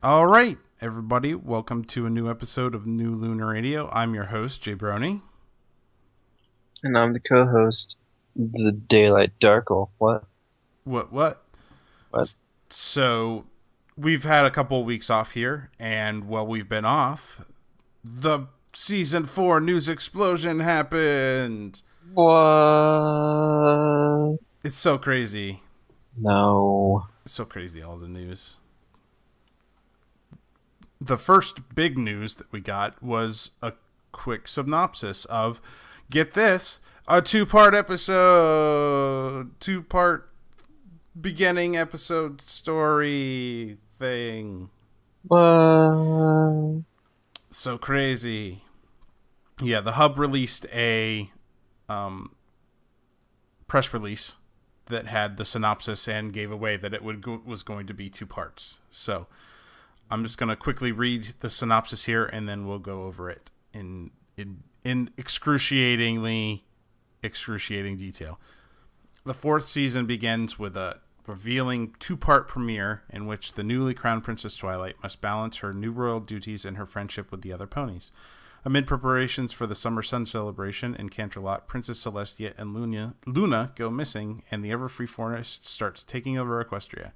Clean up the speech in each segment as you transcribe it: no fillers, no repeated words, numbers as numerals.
All right, everybody, welcome to a new episode of New Lunar Radio. I'm your host, Jay Brony. And I'm the co-host, the Daylight Darkle. What? What? What? So, we've had a couple of weeks off here, and while we've been off, the season 4 news explosion happened. What? It's so crazy. No. It's so crazy, all the news. The first big news that we got was a quick synopsis of, get this, a two-part episode, two-part beginning episode story thing. What? So crazy. Yeah, the Hub released a press release that had the synopsis and gave away that it was going to be two parts. So I'm just going to quickly read the synopsis here, and then we'll go over it in excruciating detail. The fourth season begins with a revealing two-part premiere in which the newly crowned Princess Twilight must balance her new royal duties and her friendship with the other ponies. Amid preparations for the Summer Sun celebration in Canterlot, Princess Celestia and Luna go missing, and the Everfree Forest starts taking over Equestria.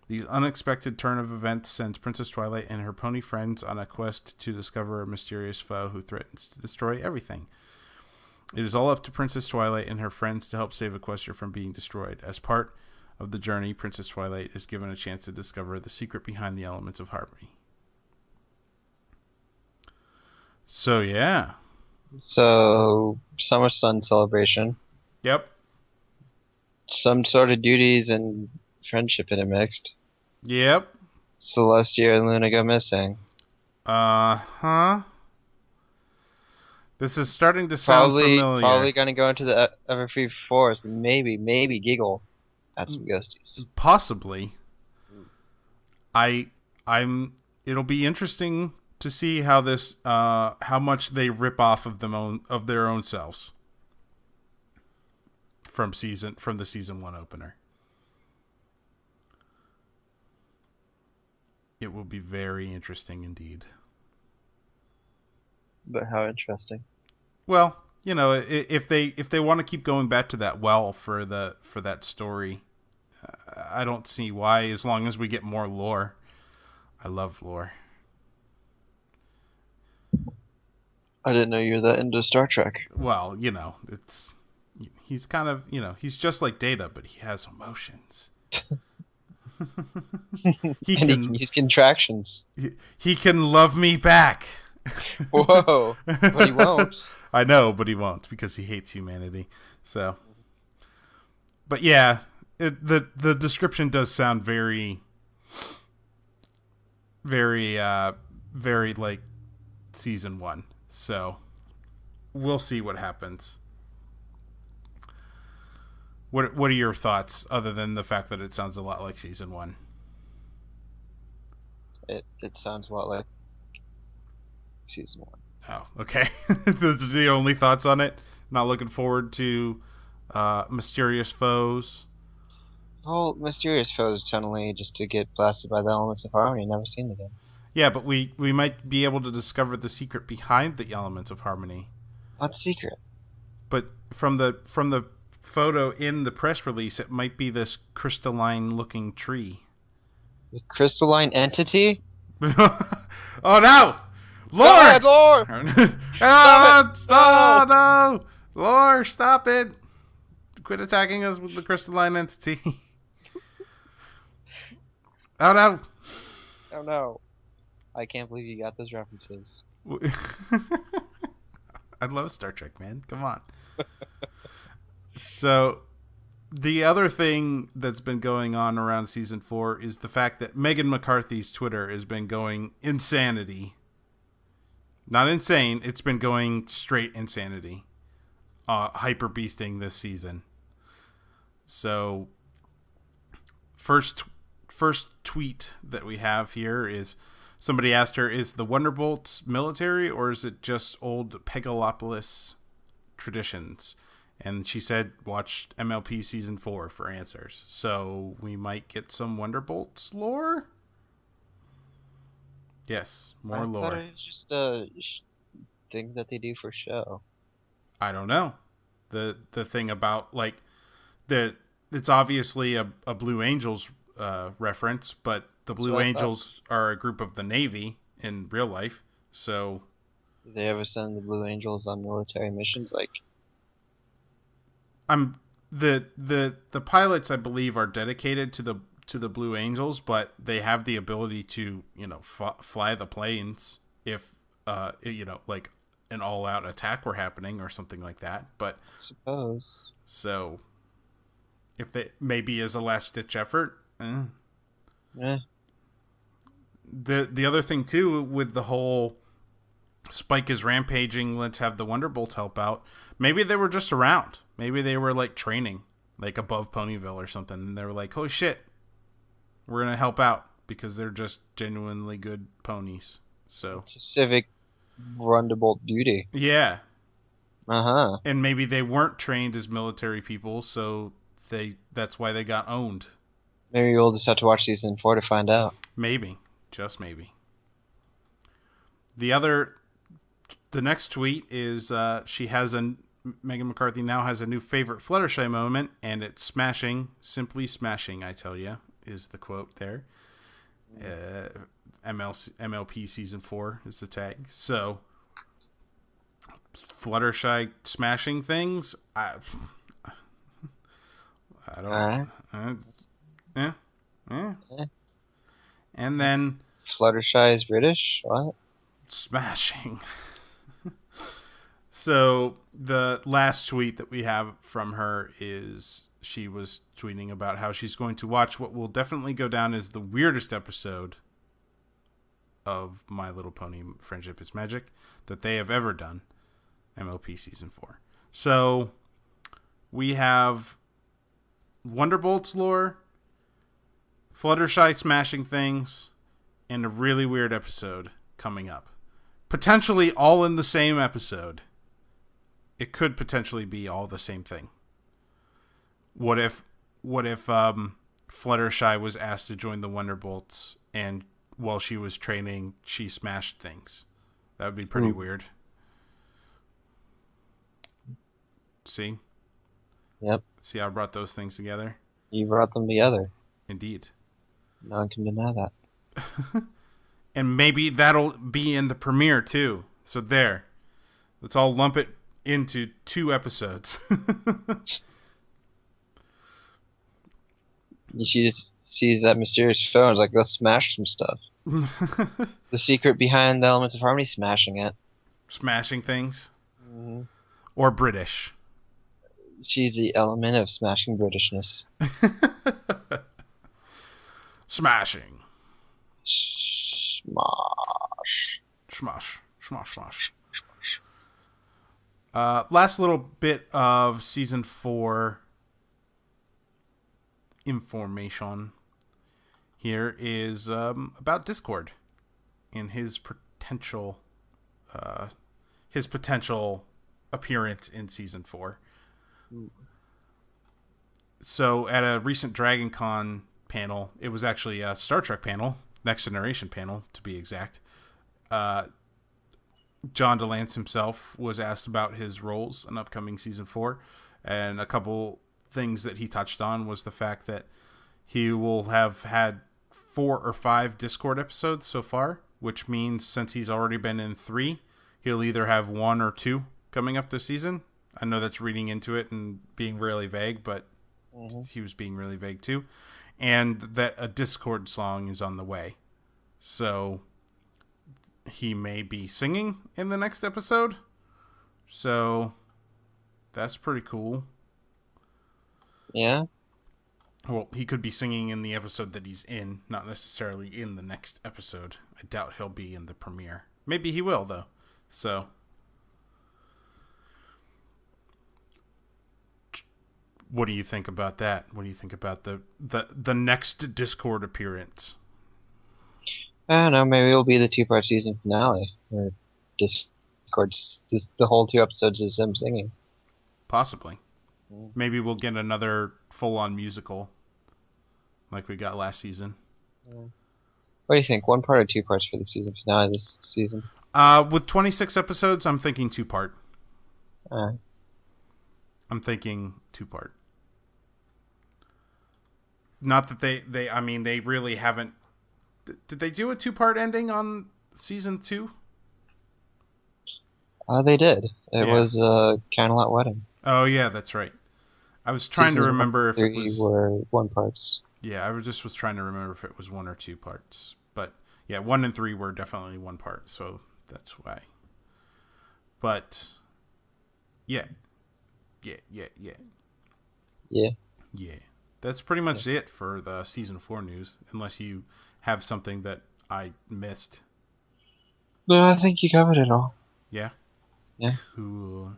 The unexpected turn of events sends Princess Twilight and her pony friends on a quest to discover a mysterious foe who threatens to destroy everything. It is all up to Princess Twilight and her friends to help save Equestria from being destroyed. As part of the journey, Princess Twilight is given a chance to discover the secret behind the elements of harmony. So, yeah. So, Summer Sun celebration. Yep. Some sort of duties and friendship intermixed. Yep. Celestia and Luna go missing. Uh-huh. This is starting to sound familiar. Probably gonna go into the Everfree Forest and maybe giggle at some ghosties. Possibly. It'll be interesting to see how this how much they rip off of their own selves from the season 1 opener. It will be very interesting indeed. But how interesting. Well, you know, if they want to keep going back to that well for that story, I don't see why, as long as we get more lore. I love lore. I didn't know you were that into Star Trek. Well, you know, he's kind of, you know, he's just like Data, but he has emotions. He can use contractions. He can love me back. Whoa, but he won't. I know, but he won't because he hates humanity. So, but yeah, the description does sound very, very, very like season 1. So, we'll see what happens. What are your thoughts, other than the fact that it sounds a lot like season 1? It sounds a lot like season 1. Oh, okay. Those are the only thoughts on it? Not looking forward to mysterious foes? Oh, mysterious foes totally just to get blasted by the elements of harmony, never seen again. Yeah, but we might be able to discover the secret behind the elements of harmony. What secret? But from the photo in the press release, it might be this crystalline-looking tree. The crystalline entity? Oh no! Lore! Lore! Stop! No! Lore, stop it! Quit attacking us with the crystalline entity. Oh no! Oh no. I can't believe you got those references. I love Star Trek, man. Come on. So, the other thing that's been going on around season 4 is the fact that Megan McCarthy's Twitter has been going insanity. Not insane, it's been going straight insanity. Hyper beasting this season. So, first tweet that we have here is somebody asked her, is the Wonderbolts military or is it just old Pegalopolis traditions? And she said, watch MLP Season 4 for answers. So we might get some Wonderbolts lore? Yes, more I thought lore. it was just a thing that they do for show. I don't know. The thing about like the it's obviously a Blue Angels reference, but the That's Blue what I thought. Angels are a group of the Navy in real life. So Did they ever send the Blue Angels on military missions? Like, I'm the pilots I believe are dedicated to the Blue Angels, but they have the ability to fly the planes if like an all out attack were happening or something like that. But I suppose. so if they maybe as a last ditch effort. Eh, The other thing too with the whole Spike is rampaging, let's have the Wonderbolts help out. Maybe they were just around. Maybe they were like training, like above Ponyville or something, and they were like, "Holy shit, we're gonna help out," because they're just genuinely good ponies. So it's a civic rundable duty. yeah, Uh-huh. and maybe they weren't trained as military people, so that's why they got owned. Maybe we'll just have to watch season 4 to find out. Maybe, just maybe. The next tweet is Megan McCarthy now has a new favorite Fluttershy moment, and it's smashing, simply smashing. I tell you, is the quote there. MLP season 4 is the tag. So Fluttershy smashing things. I don't. Alright. Yeah. Eh. And then Fluttershy is British? What? smashing. So the last tweet that we have from her is she was tweeting about how she's going to watch what will definitely go down as the weirdest episode of My Little Pony Friendship is Magic that they have ever done, MLP season 4. So we have Wonderbolts lore, Fluttershy smashing things, and a really weird episode coming up. Potentially all in the same episode. It could potentially be all the same thing. What if Fluttershy was asked to join the Wonderbolts, and while she was training, she smashed things? That would be pretty weird. See? Yep. See how I brought those things together? You brought them together. Indeed. No one can deny that. And maybe that'll be in the premiere too. So there. Let's all lump it into 2 episodes. She just sees that mysterious phone and is like, let's smash some stuff. The secret behind the Elements of Harmony, smashing it. Smashing things. Mm-hmm. Or British. She's the element of smashing Britishness. Smashing. Smash. Smash. Smash, smash. Last little bit of season 4 information here is about Discord and his potential appearance in season 4. So at a recent Dragon Con panel, it was actually a Star Trek panel, Next Generation panel to be exact. John DeLance himself was asked about his roles in upcoming season 4, and a couple things that he touched on was the fact that he will have had 4 or 5 Discord episodes so far, which means since he's already been in 3, he'll either have 1 or 2 coming up this season. I know that's reading into it and being really vague, but he was being really vague too. And that a Discord song is on the way. So he may be singing in the next episode. So that's pretty cool. Yeah? Well, he could be singing in the episode that he's in, not necessarily in the next episode. I doubt he'll be in the premiere. Maybe he will, though. So what do you think about that? What do you think about the next Discord appearance? I don't know, maybe it'll be the 2-part season finale. Where Discord's just the whole 2 episodes is him singing. Possibly. Maybe we'll get another full-on musical like we got last season. What do you think? One part or two parts for the season finale this season? With 26 episodes, I'm thinking two-part. Uh, I'm thinking two-part. Not that they really haven't. Did they do a two-part ending on season 2? they did. It Yeah. was a Candlelight Wedding. Oh yeah, that's right. I was trying to Seasons 1 remember and if it 3 was. were one parts. Yeah, I was trying to remember if it was one or two parts. But yeah, 1 and 3 were definitely one part, so that's why. But yeah. Yeah. Yeah. Yeah. That's pretty much it for the season 4 news, unless you have something that I missed. No, I think you covered it all. Yeah? Yeah. Cool.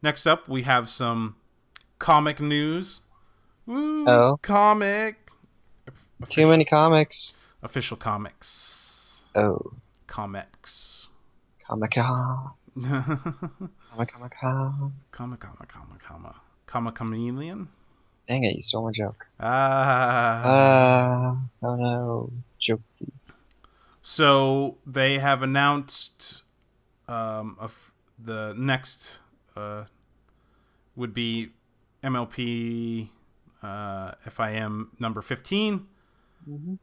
Next up, we have some comic news. Woo! Oh. Comic! Too many comics. Official comics. Oh. Comics. Comic-Con. Comma chameleon. Dang it, you stole my joke. Ah. Oh no. Joke thief. So they have announced the next would be MLP FIM number 15. Mm-hmm.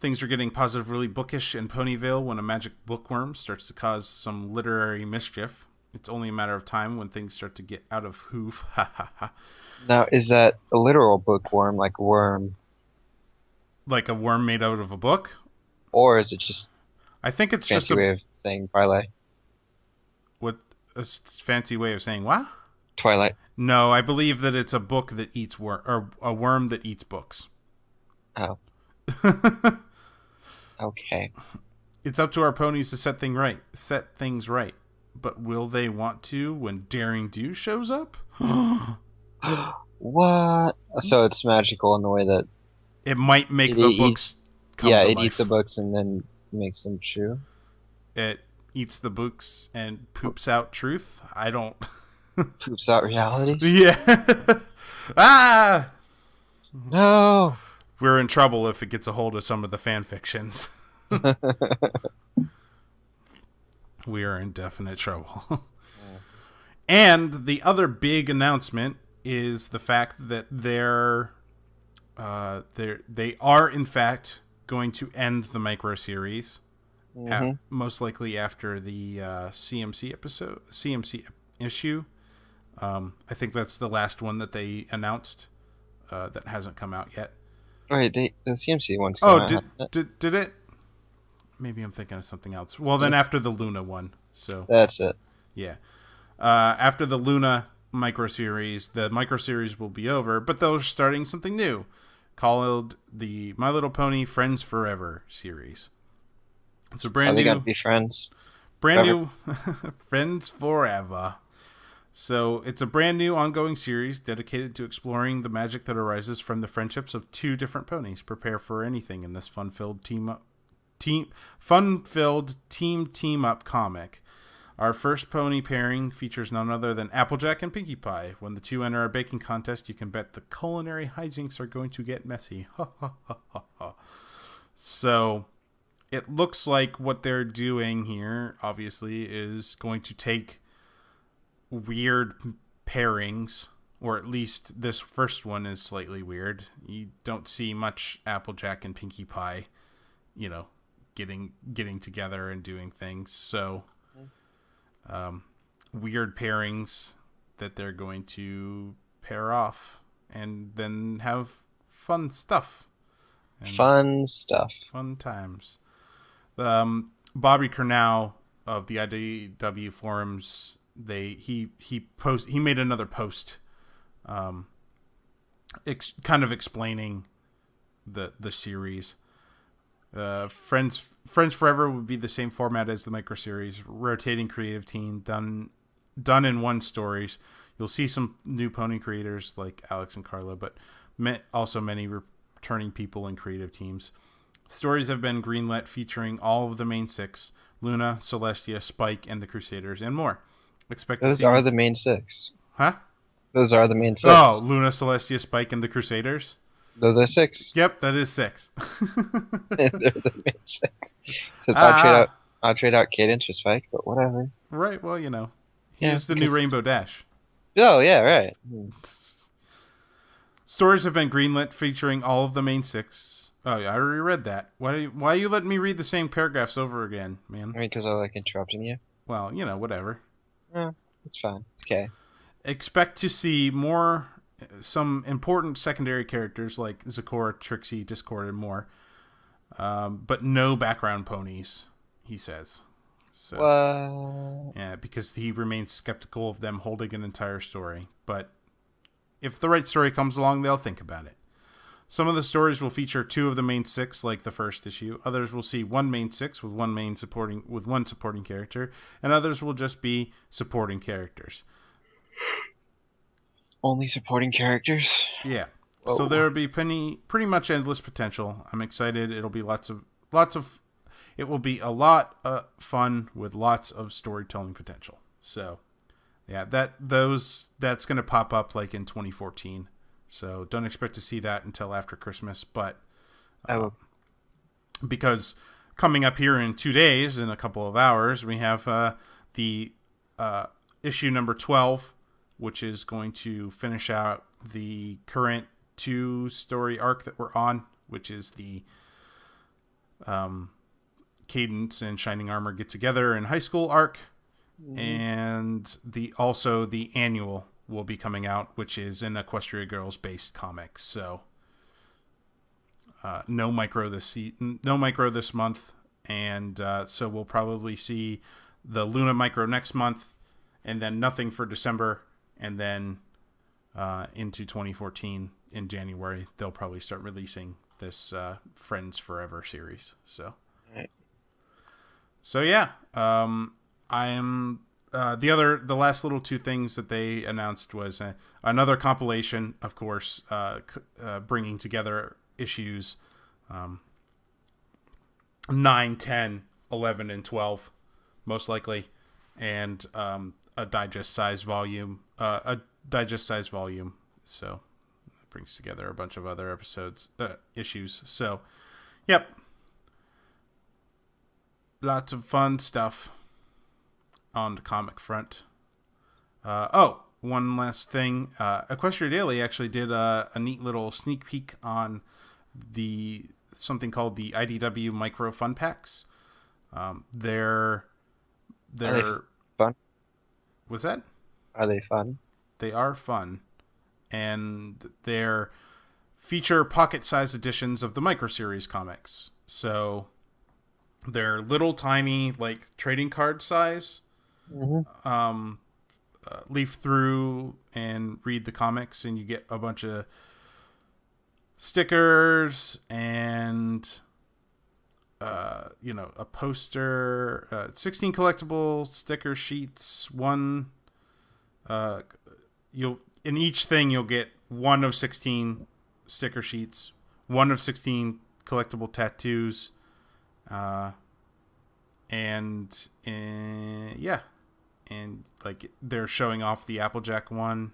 Things are getting positively bookish in Ponyville when a magic bookworm starts to cause some literary mischief. It's only a matter of time when things start to get out of hoof. Ha ha ha. Now, is that a literal bookworm, like a worm? Like a worm made out of a book? Or is it just I think it's a just fancy way of saying Twilight? What a fancy way of saying what? Twilight. No, I believe that it's a book that eats or a worm that eats books. Oh. Okay. It's up to our ponies to set things right. But will they want to when Daring Do shows up? What? So it's magical in the way that It might make the books come to it life. eats the books and then makes them true. It eats the books and poops out truth. I don't. Poops out realities. Yeah. Ah. No. We're in trouble if it gets a hold of some of the fan fictions. We are in definite trouble. And the other big announcement is the fact that they are in fact going to end the micro series, most likely after the CMC issue. I think that's the last one that they announced that hasn't come out yet. Wait, the CMC one's coming out. Did it? Maybe I'm thinking of something else. Well, then after the Luna one. So that's it. Yeah. After the Luna micro series, the micro series will be over, but they're starting something new called the My Little Pony Friends Forever series. It's a brand new. Are they gonna be friends? New Friends Forever. So it's a brand new ongoing series dedicated to exploring the magic that arises from the friendships of two different ponies. Prepare for anything in this fun-filled team up comic. Our first pony pairing features none other than Applejack and Pinkie Pie. When the two enter a baking contest, you can bet the culinary hijinks are going to get messy. So it looks like what they're doing here, obviously, is going to take weird pairings, or at least this first one is slightly weird. You don't see much Applejack and Pinkie Pie, getting together and doing things. So weird pairings that they're going to pair off and then have fun stuff. Fun times. Bobby Kernow of the IDW forums, he made another post kind of explaining the series. Friends Forever would be the same format as the micro series, rotating creative team done in one stories. You'll see some new pony creators like Alex and Carla, but also many returning people in creative teams. Stories have been greenlit featuring all of the main 6: Luna, Celestia, Spike, and the Crusaders, and more. Those are the main 6. Huh? Those are the main 6. Oh, Luna, Celestia, Spike, and the Crusaders? Those are 6. Yep, that is 6. They're the main 6. So Ah, I'll trade out Cadence for Spike, but whatever. right. Well, you know, he Yeah, is the new because Rainbow Dash. oh yeah, right. Stories have been greenlit featuring all of the main 6. Oh, yeah, I already read that. Why are you letting me read the same paragraphs over again, man? I mean, because I like interrupting you. Well, you know, whatever. Yeah, it's fine. It's okay. Expect to see some important secondary characters like Zakora, Trixie, Discord, and more. But no background ponies, he says. So, What? yeah, because he remains skeptical of them holding an entire story. But if the right story comes along, they'll think about it. Some of the stories will feature 2 of the main 6, like the first issue. Others will see 1 main 6 with one supporting character, and others will just be supporting characters. Only supporting characters? Yeah. So Whoa. there will be pretty much endless potential. I'm excited. It'll be it will be a lot of fun with lots of storytelling potential. So, yeah, that's going to pop up like in 2014. So don't expect to see that until after Christmas, but I will. because coming up here in 2 days, in a couple of hours, we have the issue number 12, which is going to finish out the current 2-story arc that we're on, which is the Cadence and Shining Armor get together in high school arc, and also the annual will be coming out, which is an Equestria Girls based comic. So no micro this month, and so we'll probably see the Luna micro next month, and then nothing for December, and then into 2014 in January they'll probably start releasing this Friends Forever series. So, Right. so yeah, I am. The last little 2 things that they announced was another compilation, of course, bringing together issues 9, 10, 11, and 12, most likely, and a digest size volume. So it brings together a bunch of other issues. So, yep, lots of fun stuff on the comic front. One last thing. Equestria Daily actually did a neat little sneak peek on something called the IDW Micro Fun Packs. They're Are they fun? Was that? Are they fun? They are fun, and they're feature pocket-sized editions of the Micro Series comics. So they're little tiny, like trading card size. Mm-hmm. Leaf through and read the comics, and you get a bunch of stickers and a poster, 16 collectible sticker sheets. In each thing you'll get 1 of 16 sticker sheets, 1 of 16 collectible tattoos, and like they're showing off the Applejack one.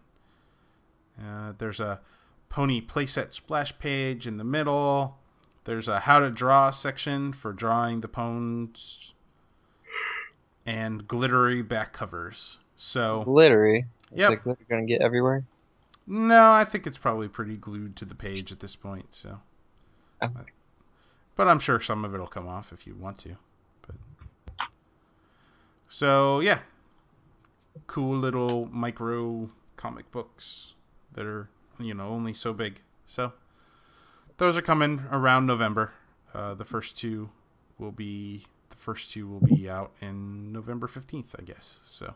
There's a pony playset splash page in the middle. There's a how to draw section for drawing the ponies, and glittery back covers. So Glittery. It's yep. like glitter gonna get everywhere. No, I think it's probably pretty glued to the page at this point. So, Oh. But I'm sure some of it'll come off if you want to. But so yeah, cool little micro comic books that are only so big. So those are coming around November. The first two will be out in November 15th, I guess. So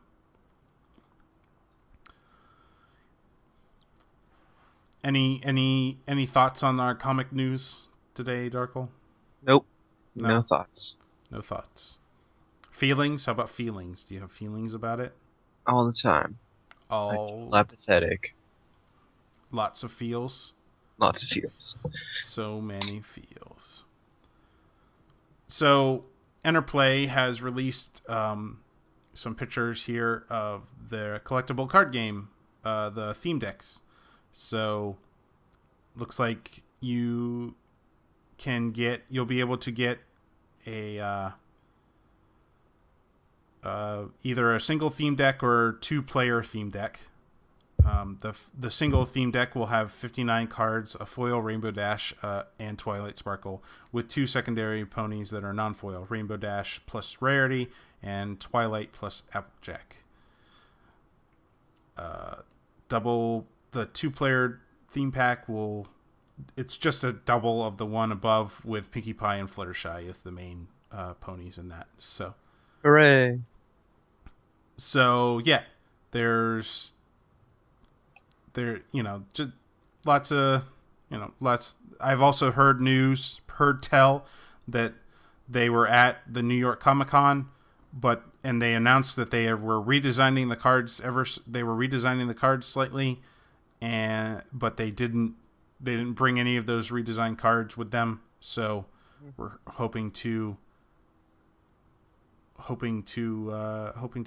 any thoughts on our comic news today, Darkle? Nope. No? No thoughts. No thoughts. Feelings? How about feelings? Do you have feelings about it? All the time. All Apathetic. lots of feels. Lots of feels. So many feels. So Enterplay has released some pictures here of their collectible card game, the theme decks. So looks like you'll be able to get a either a single theme deck or 2-player theme deck. The single theme deck will have 59 cards, a foil, Rainbow Dash, and Twilight Sparkle, with 2 secondary ponies that are non-foil, Rainbow Dash plus Rarity, and Twilight plus Applejack. Double the 2-player theme pack it's just a double of the one above, with Pinkie Pie and Fluttershy as the main ponies in that. Hooray! So yeah, just lots of I've also heard tell that they were at the New York Comic-Con, and they announced that they were redesigning the cards. They were redesigning the cards slightly, but they didn't bring any of those redesigned cards with them. So we're hoping to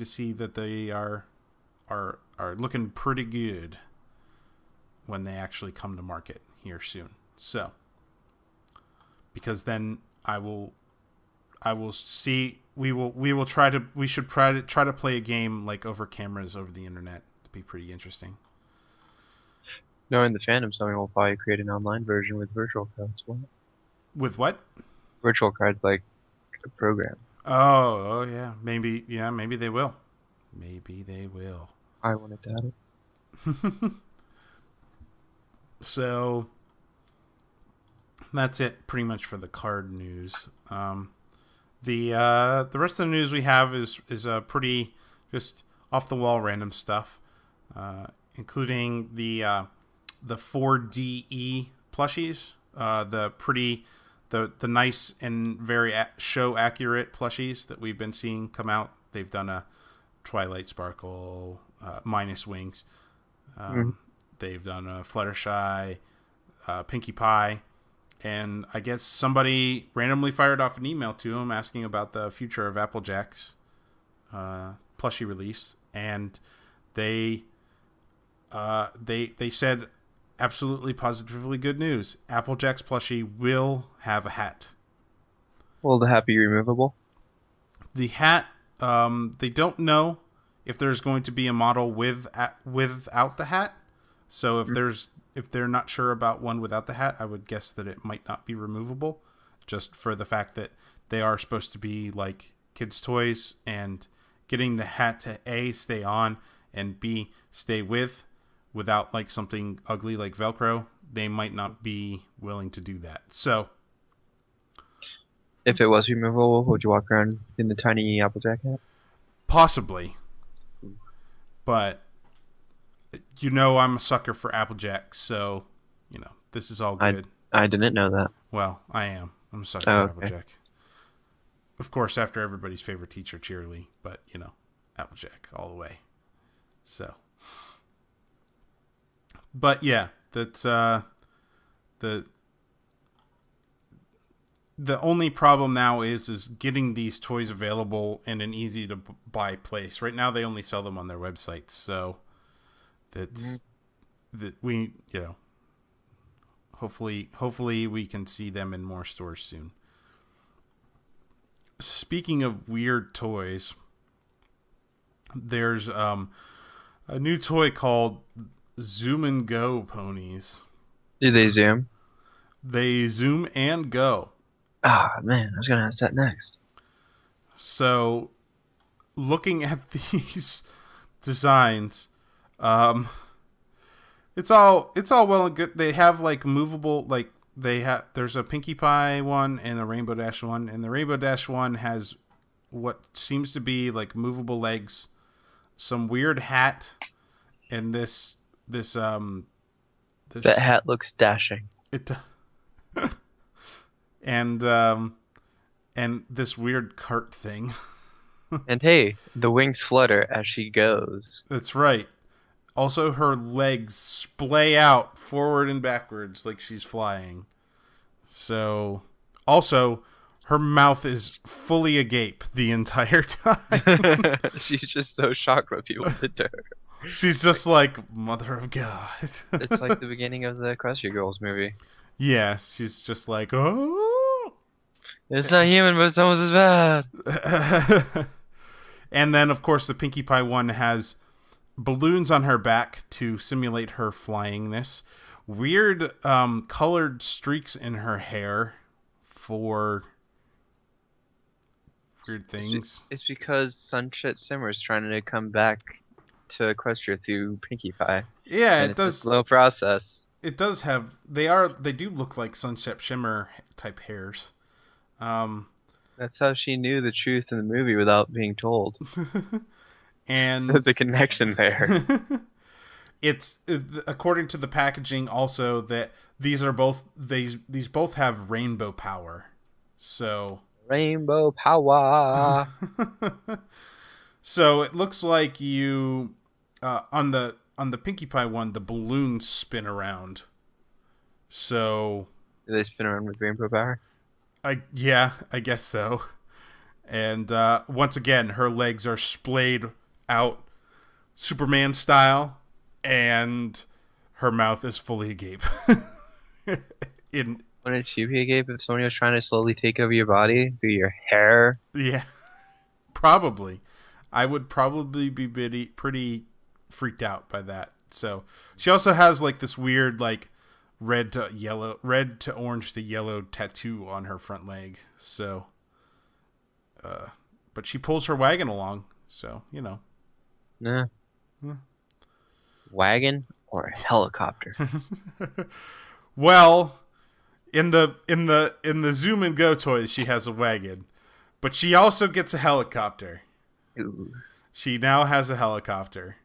see that they are looking pretty good when they actually come to market here soon. So, because then we should try to play a game like over cameras over the internet. It'd be pretty interesting. Knowing the fandom, someone will probably create an online version with virtual cards. With what? Virtual cards, like a program. Oh yeah, maybe they will. I want to doubt it. So that's it, pretty much, for the card news. The rest of the news we have is pretty just off the wall random stuff, including the 4DE plushies, the nice and very show accurate plushies that we've been seeing come out. They've done a Twilight Sparkle minus wings. They've done a Fluttershy, Pinkie Pie, and I guess somebody randomly fired off an email to him asking about the future of Applejack's plushie release, and they said absolutely positively good news. Applejack's plushie will have a hat. Will the hat be removable? The hat, they don't know if there's going to be a model without the hat. So if they're not sure about one without the hat, I would guess that it might not be removable, just for the fact that they are supposed to be like kids' toys, and getting the hat to A, stay on, and B, stay without like something ugly like Velcro, they might not be willing to do that. So if it was removable, would you walk around in the tiny Applejack hat? Possibly. But I'm a sucker for Applejack, so this is all good. I didn't know that. Well, I am. I'm a sucker for Applejack. Of course, after everybody's favorite teacher, Cheerily, but Applejack all the way. So, but yeah, that's the only problem now is getting these toys available in an easy to buy place. Right now, they only sell them on their websites, so that we hopefully we can see them in more stores soon. Speaking of weird toys, there's a new toy called Zoom and Go ponies. Do they zoom? They zoom and go. Ah, man, I was gonna ask that next. So, looking at these designs, it's all well and good. They have like movable, like there's a Pinkie Pie one and a Rainbow Dash one, and the Rainbow Dash one has what seems to be like movable legs, some weird hat, and this that hat looks dashing. And this weird cart thing. And hey, the wings flutter as she goes. That's right. Also, her legs splay out forward and backwards like she's flying. So, also, her mouth is fully agape the entire time. She's just so shocked what people did to her. She's just like, Mother of God. It's like the beginning of the Crush Your Girls movie. Yeah, she's just like, oh. It's not human, but it's almost as bad. And then, of course, the Pinkie Pie one has balloons on her back to simulate her flyingness. Weird colored streaks in her hair for weird things. It's because Sunset Simmer's trying to come back to Equestria through Pinkie Pie, Yeah, and it it's a does. slow process. It does have. They do look like Sunset Shimmer type hairs. That's how she knew the truth in the movie without being told. And There's a connection there. it's according to the packaging also that these both have rainbow power. So Rainbow power. so it looks like you on the Pinkie Pie one, the balloons spin around. So Do they spin around with rainbow power? I guess so. And once again, her legs are splayed out Superman style, and her mouth is fully agape. Wouldn't you be agape if somebody was trying to slowly take over your body through your hair? Yeah, probably. I would probably be pretty freaked out by that. So she also has like this weird like red to orange to yellow tattoo on her front leg. So, but she pulls her wagon along. So Nah. Yeah. Wagon or a helicopter? Well, in the Zoom and Go toys, she has a wagon, but she also gets a helicopter. Ooh. She now has a helicopter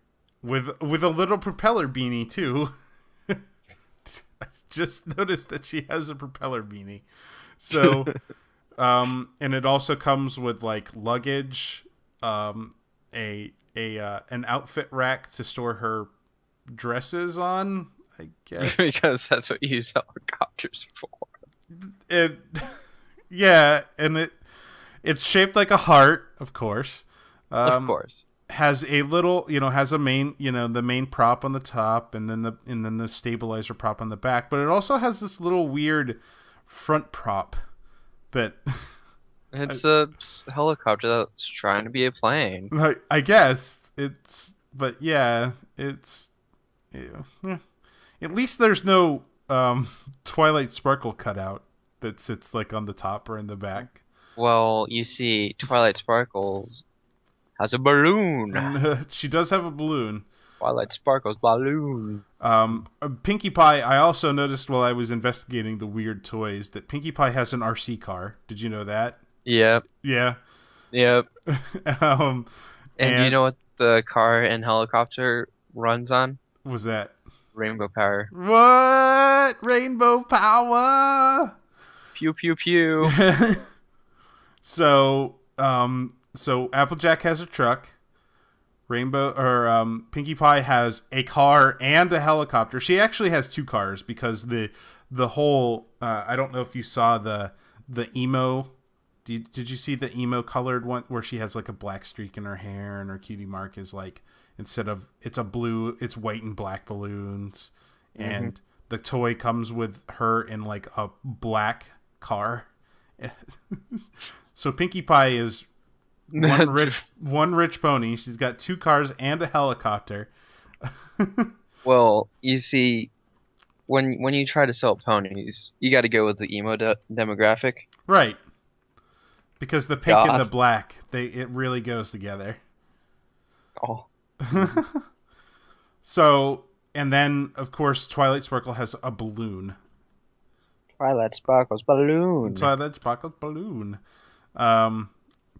with a little propeller beanie too. I just noticed that she has a propeller beanie. So, and it also comes with like luggage, an outfit rack to store her dresses on, I guess. Because that's what you use helicopters for. It, yeah, and it's shaped like a heart, of course. Of course. Has a little, has a main, the main prop on the top, and then the stabilizer prop on the back. But it also has this little weird front prop that It's a helicopter that's trying to be a plane. I guess it's, but yeah, it's. Yeah. At least there's no Twilight Sparkle cutout that sits like on the top or in the back. Well, you see, Twilight Sparkles has a balloon. She does have a balloon. Twilight Sparkles balloon. Pinkie Pie, I also noticed while I was investigating the weird toys that Pinkie Pie has an RC car. Did you know that? Yep. Yeah. Yep. And do you know what the car and helicopter runs on? Was that? Rainbow power. What? Rainbow power? Pew pew pew. So Applejack has a truck. Pinkie Pie has a car and a helicopter. She actually has two cars because the whole I don't know if you saw the emo. Did you see the emo colored one where she has like a black streak in her hair and her cutie mark is like, instead of it's white and black balloons, and the toy comes with her in like a black car. So Pinkie Pie is one rich pony. She's got two cars and a helicopter. Well, you see, when you try to sell ponies, you got to go with the emo demographic. Right. Because the pink and the black, it really goes together. Oh. So, and then of course Twilight Sparkle has a balloon. Twilight Sparkle's balloon. Twilight Sparkle's balloon.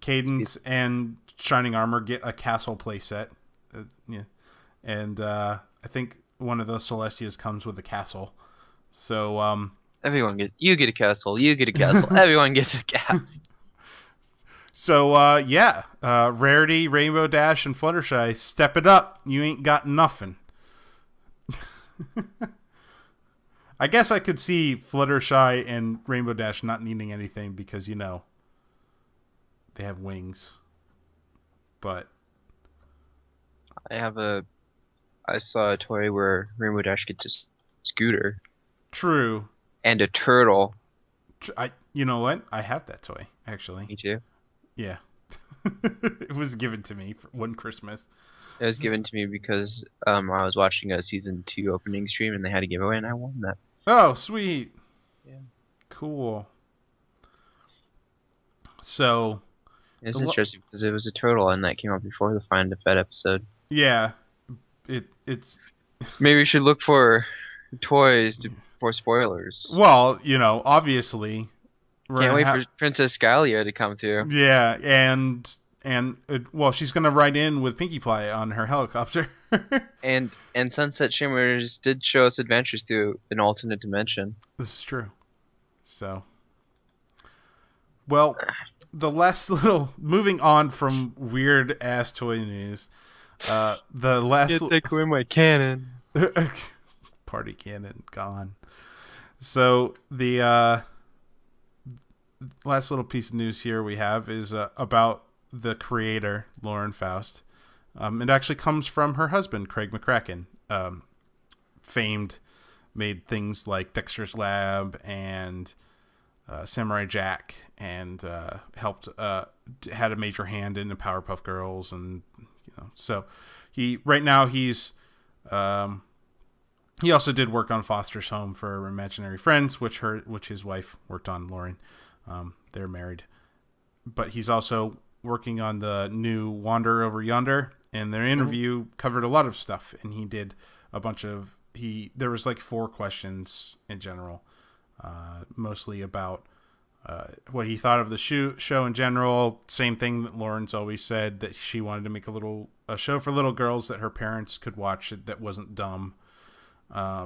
Cadence and Shining Armor get a castle playset. Yeah. And I think one of those Celestias comes with a castle. So you get a castle, you get a castle, everyone gets a castle. So Rarity, Rainbow Dash, and Fluttershy, step it up. You ain't got nothing. I guess I could see Fluttershy and Rainbow Dash not needing anything because, they have wings. But I saw a toy where Rainbow Dash gets a scooter. True. and a turtle. You know what? I have that toy actually. Me too. Yeah, it was given to me for one Christmas. It was given to me because I was watching a season 2 opening stream and they had a giveaway and I won that. Oh, sweet, Yeah. cool. So It was interesting because it was a turtle and that came out before the Find a Fed episode. yeah, it's Maybe we should look for toys for spoilers. well, obviously Can't wait for Princess Scalia to come through. yeah, and well, she's gonna ride in with Pinkie Pie on her helicopter. And Sunset Shimmers did show us adventures through an alternate dimension. This is true. So, well, the last little moving on from weird ass toy news. The last take away my cannon. Party cannon gone. So the last little piece of news here we have is about the creator Lauren Faust. It actually comes from her husband Craig McCracken, famed, made things like Dexter's Lab and Samurai Jack, and helped had a major hand in the Powerpuff Girls, and so he's he also did work on Foster's Home for Imaginary Friends, which his wife worked on, Lauren. They're married, but he's also working on the new Wander Over Yonder, and their interview covered a lot of stuff, and he did a bunch of there was like 4 questions in general, mostly about what he thought of the show in general. Same thing that Lauren's always said, that she wanted to make a show for little girls that her parents could watch that wasn't dumb,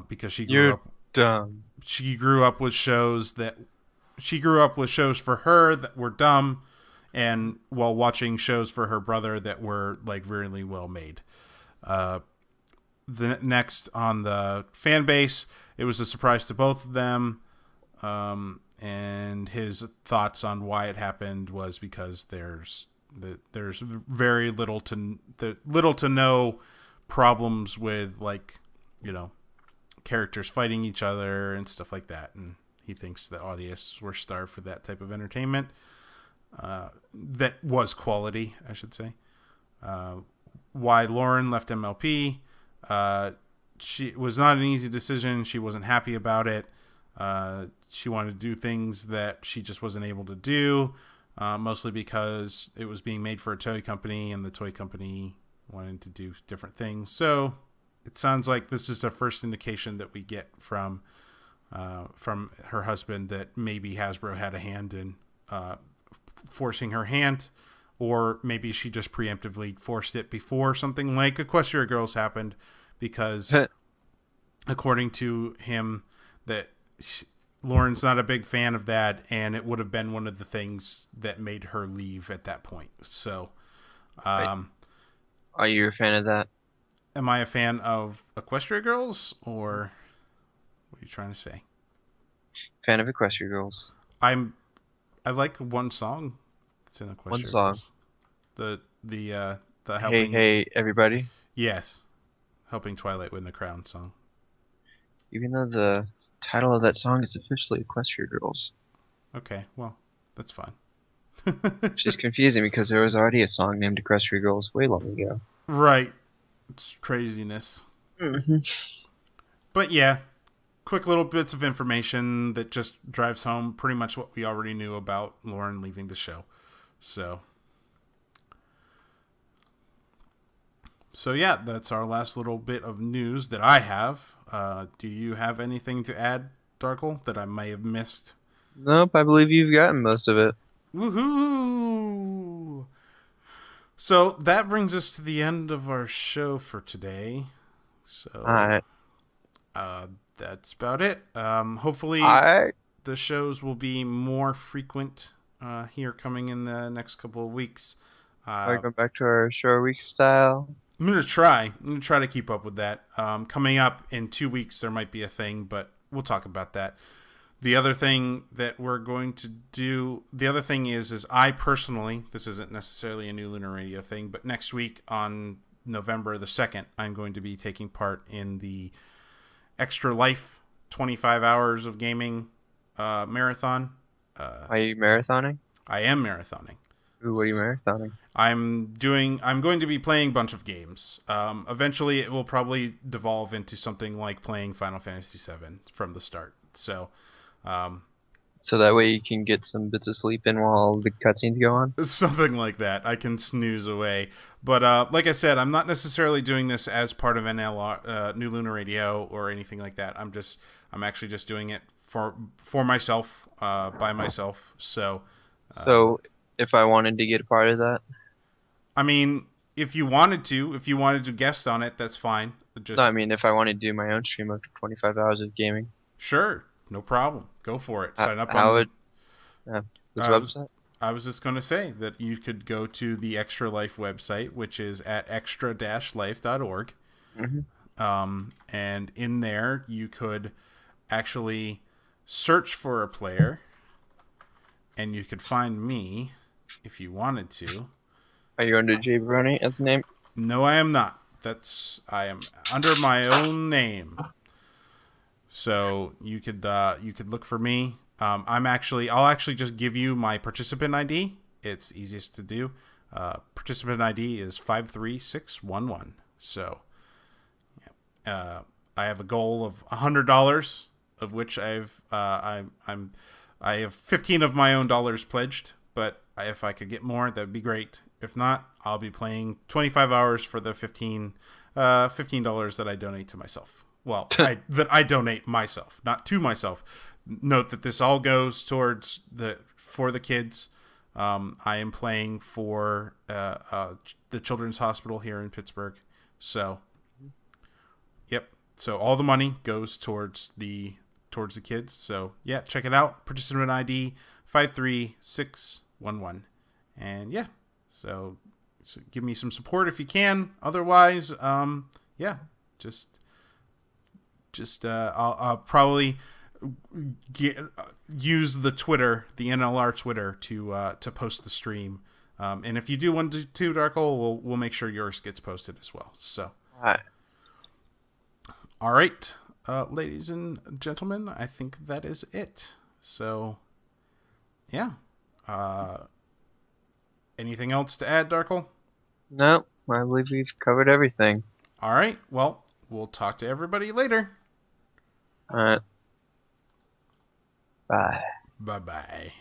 because she grew up dumb. She grew up with shows for her that were dumb, and while watching shows for her brother that were like really well made. The next on the fan base, it was a surprise to both of them. And his thoughts on why it happened was because there's very little to no problems with, like, characters fighting each other and stuff like that, and he thinks the audience were starved for that type of entertainment. That was quality, I should say. Why Lauren left MLP? It was not an easy decision. She wasn't happy about it. She wanted to do things that she just wasn't able to do, mostly because it was being made for a toy company, and the toy company wanted to do different things. So it sounds like this is the first indication that we get from her husband that maybe Hasbro had a hand in forcing her hand, or maybe she just preemptively forced it before something like Equestria Girls happened, because according to him, that Lauren's not a big fan of that, and it would have been one of the things that made her leave at that point. So, are you a fan of that? Am I a fan of Equestria Girls, or what are you trying to say? Fan of Equestria Girls. I like one song that's in Equestria One song. Girls. The helping. Hey everybody. Yes, helping Twilight win the crown song. Even though the title of that song is officially Equestria Girls. Okay, well, that's fine. Which is confusing because there was already a song named Equestria Girls way long ago. Right. It's craziness. Mm-hmm. But yeah, quick little bits of information that just drives home pretty much what we already knew about Lauren leaving the show. So yeah, that's our last little bit of news that I have. Do you have anything to add, Darkle, that I may have missed? Nope, I believe you've gotten most of it. Woohoo! So that brings us to the end of our show for today. So Alright. That's about it. Hopefully the shows will be more frequent here coming in the next couple of weeks. Are we going back to our show week style? I'm going to try to keep up with that. Coming up in 2 weeks, there might be a thing, but we'll talk about that. The other thing that we're going to do, is I personally, this isn't necessarily a New Lunar Radio thing, but next week on November the 2nd, I'm going to be taking part in the Extra Life 25 hours of gaming marathon. Are you marathoning? I am marathoning. Ooh, what are you marathoning? I'm going to be playing a bunch of games. Eventually, it will probably devolve into something like playing Final Fantasy VII from the start. So, So that way you can get some bits of sleep in while the cutscenes go on? something like that. I can snooze away. But like I said, I'm not necessarily doing this as part of NLR, New Lunar Radio, or anything like that. I'm actually just doing it for myself, by myself. So, So if I wanted to get a part of that? I mean, if you wanted to guest on it, that's fine. Just No, I mean if I wanted to do my own stream of 25 hours of gaming. sure, no problem. Go for it. Sign up How on. would this I was, website? I was just going to say that you could go to the Extra Life website, which is at extra-life.org. And in there, you could actually search for a player, and you could find me if you wanted to. Are you under J Brony as a name? No, I am not. I am under my own name. So you could look for me. I'll actually just give you my participant ID. It's easiest to do. Participant ID is 53611. So, I have a goal of $100, of which I have 15 of my own dollars pledged. But if I could get more, that'd be great. If not, I'll be playing 25 hours for the $15 that I donate to myself. Well, that I donate myself, not to myself. Note that this all goes towards for the kids. I am playing for the Children's Hospital here in Pittsburgh. So, yep. So all the money goes towards the kids. So yeah, check it out. Participant ID 53611, and yeah. So give me some support if you can. Otherwise, yeah, I'll probably use the NLR Twitter to post the stream. And if you do want to, Darkle, we'll make sure yours gets posted as well. So, all right, ladies and gentlemen, I think that is it. So, yeah. Anything else to add, Darkle? No, I believe we've covered everything. All right. Well, we'll talk to everybody later. All right. Bye. Bye-bye.